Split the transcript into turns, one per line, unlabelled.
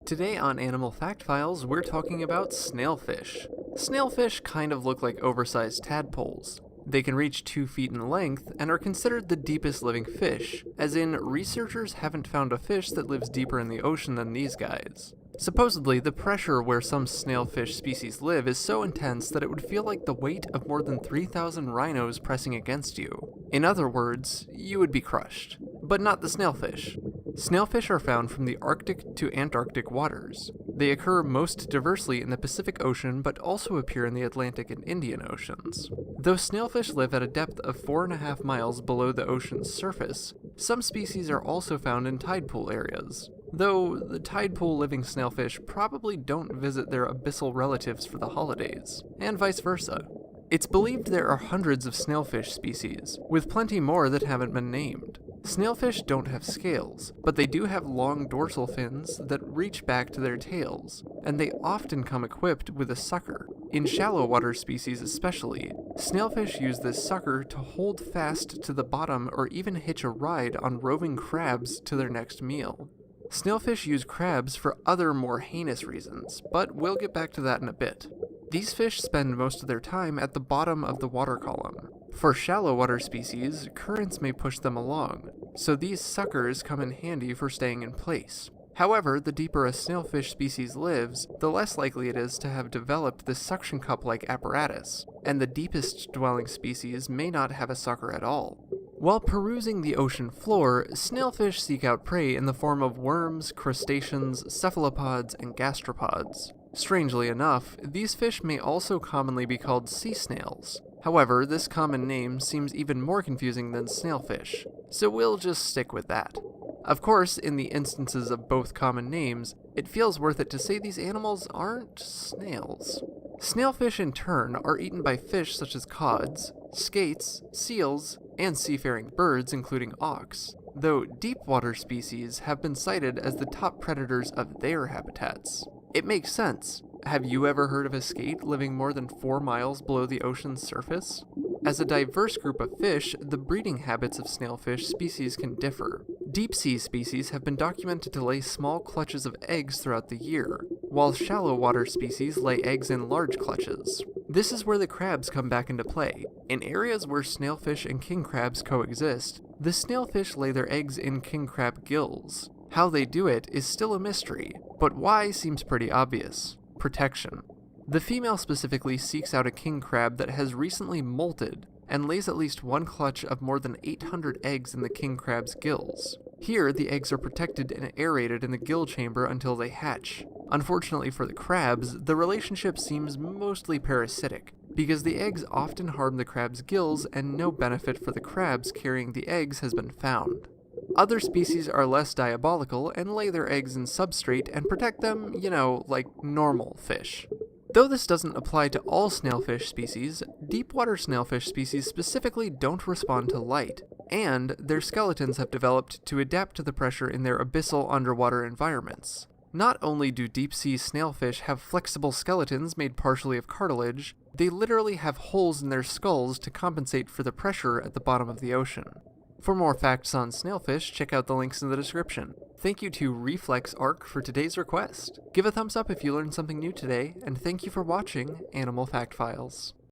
Today on Animal Fact Files, we're talking about snailfish. Snailfish kind of look like oversized tadpoles. They can reach 2 feet in length and are considered the deepest living fish, as in researchers haven't found a fish that lives deeper in the ocean than these guys. Supposedly, the pressure where some snailfish species live is so intense that it would feel like the weight of more than 3,000 rhinos pressing against you. In other words, you would be crushed. But not the snailfish. Snailfish are found from the Arctic to Antarctic waters. They occur most diversely in the Pacific Ocean, but also appear in the Atlantic and Indian Oceans. Though snailfish live at a depth of 4.5 miles below the ocean's surface, some species are also found in tide pool areas. Though the tide pool living snailfish probably don't visit their abyssal relatives for the holidays, and vice versa. It's believed there are hundreds of snailfish species, with plenty more that haven't been named. Snailfish don't have scales, but they do have long dorsal fins that reach back to their tails, and they often come equipped with a sucker. In shallow water species especially, snailfish use this sucker to hold fast to the bottom or even hitch a ride on roving crabs to their next meal. Snailfish use crabs for other more heinous reasons, but we'll get back to that in a bit. These fish spend most of their time at the bottom of the water column. For shallow water species, currents may push them along, so these suckers come in handy for staying in place. However, the deeper a snailfish species lives, the less likely it is to have developed this suction cup-like apparatus, and the deepest dwelling species may not have a sucker at all. While perusing the ocean floor, snailfish seek out prey in the form of worms, crustaceans, cephalopods, and gastropods. Strangely enough, these fish may also commonly be called sea snails. However, this common name seems even more confusing than snailfish, so we'll just stick with that. Of course, in the instances of both common names, it feels worth it to say these animals aren't snails. Snailfish in turn are eaten by fish such as cods, skates, seals, and seafaring birds including auks, though deep water species have been cited as the top predators of their habitats. It makes sense. Have you ever heard of a skate living more than 4 miles below the ocean's surface? As a diverse group of fish, the breeding habits of snailfish species can differ. Deep-sea species have been documented to lay small clutches of eggs throughout the year, while shallow water species lay eggs in large clutches. This is where the crabs come back into play. In areas where snailfish and king crabs coexist, the snailfish lay their eggs in king crab gills. How they do it is still a mystery, but why seems pretty obvious. Protection. The female specifically seeks out a king crab that has recently molted and lays at least one clutch of more than 800 eggs in the king crab's gills. Here, the eggs are protected and aerated in the gill chamber until they hatch. Unfortunately for the crabs, the relationship seems mostly parasitic, because the eggs often harm the crab's gills and no benefit for the crabs carrying the eggs has been found. Other species are less diabolical and lay their eggs in substrate and protect them, like normal fish. Though this doesn't apply to all snailfish species, deep-water snailfish species specifically don't respond to light, and their skeletons have developed to adapt to the pressure in their abyssal underwater environments. Not only do deep-sea snailfish have flexible skeletons made partially of cartilage, they literally have holes in their skulls to compensate for the pressure at the bottom of the ocean. For more facts on snailfish, check out the links in the description. Thank you to ReflexArc for today's request. Give a thumbs up if you learned something new today, and thank you for watching Animal Fact Files.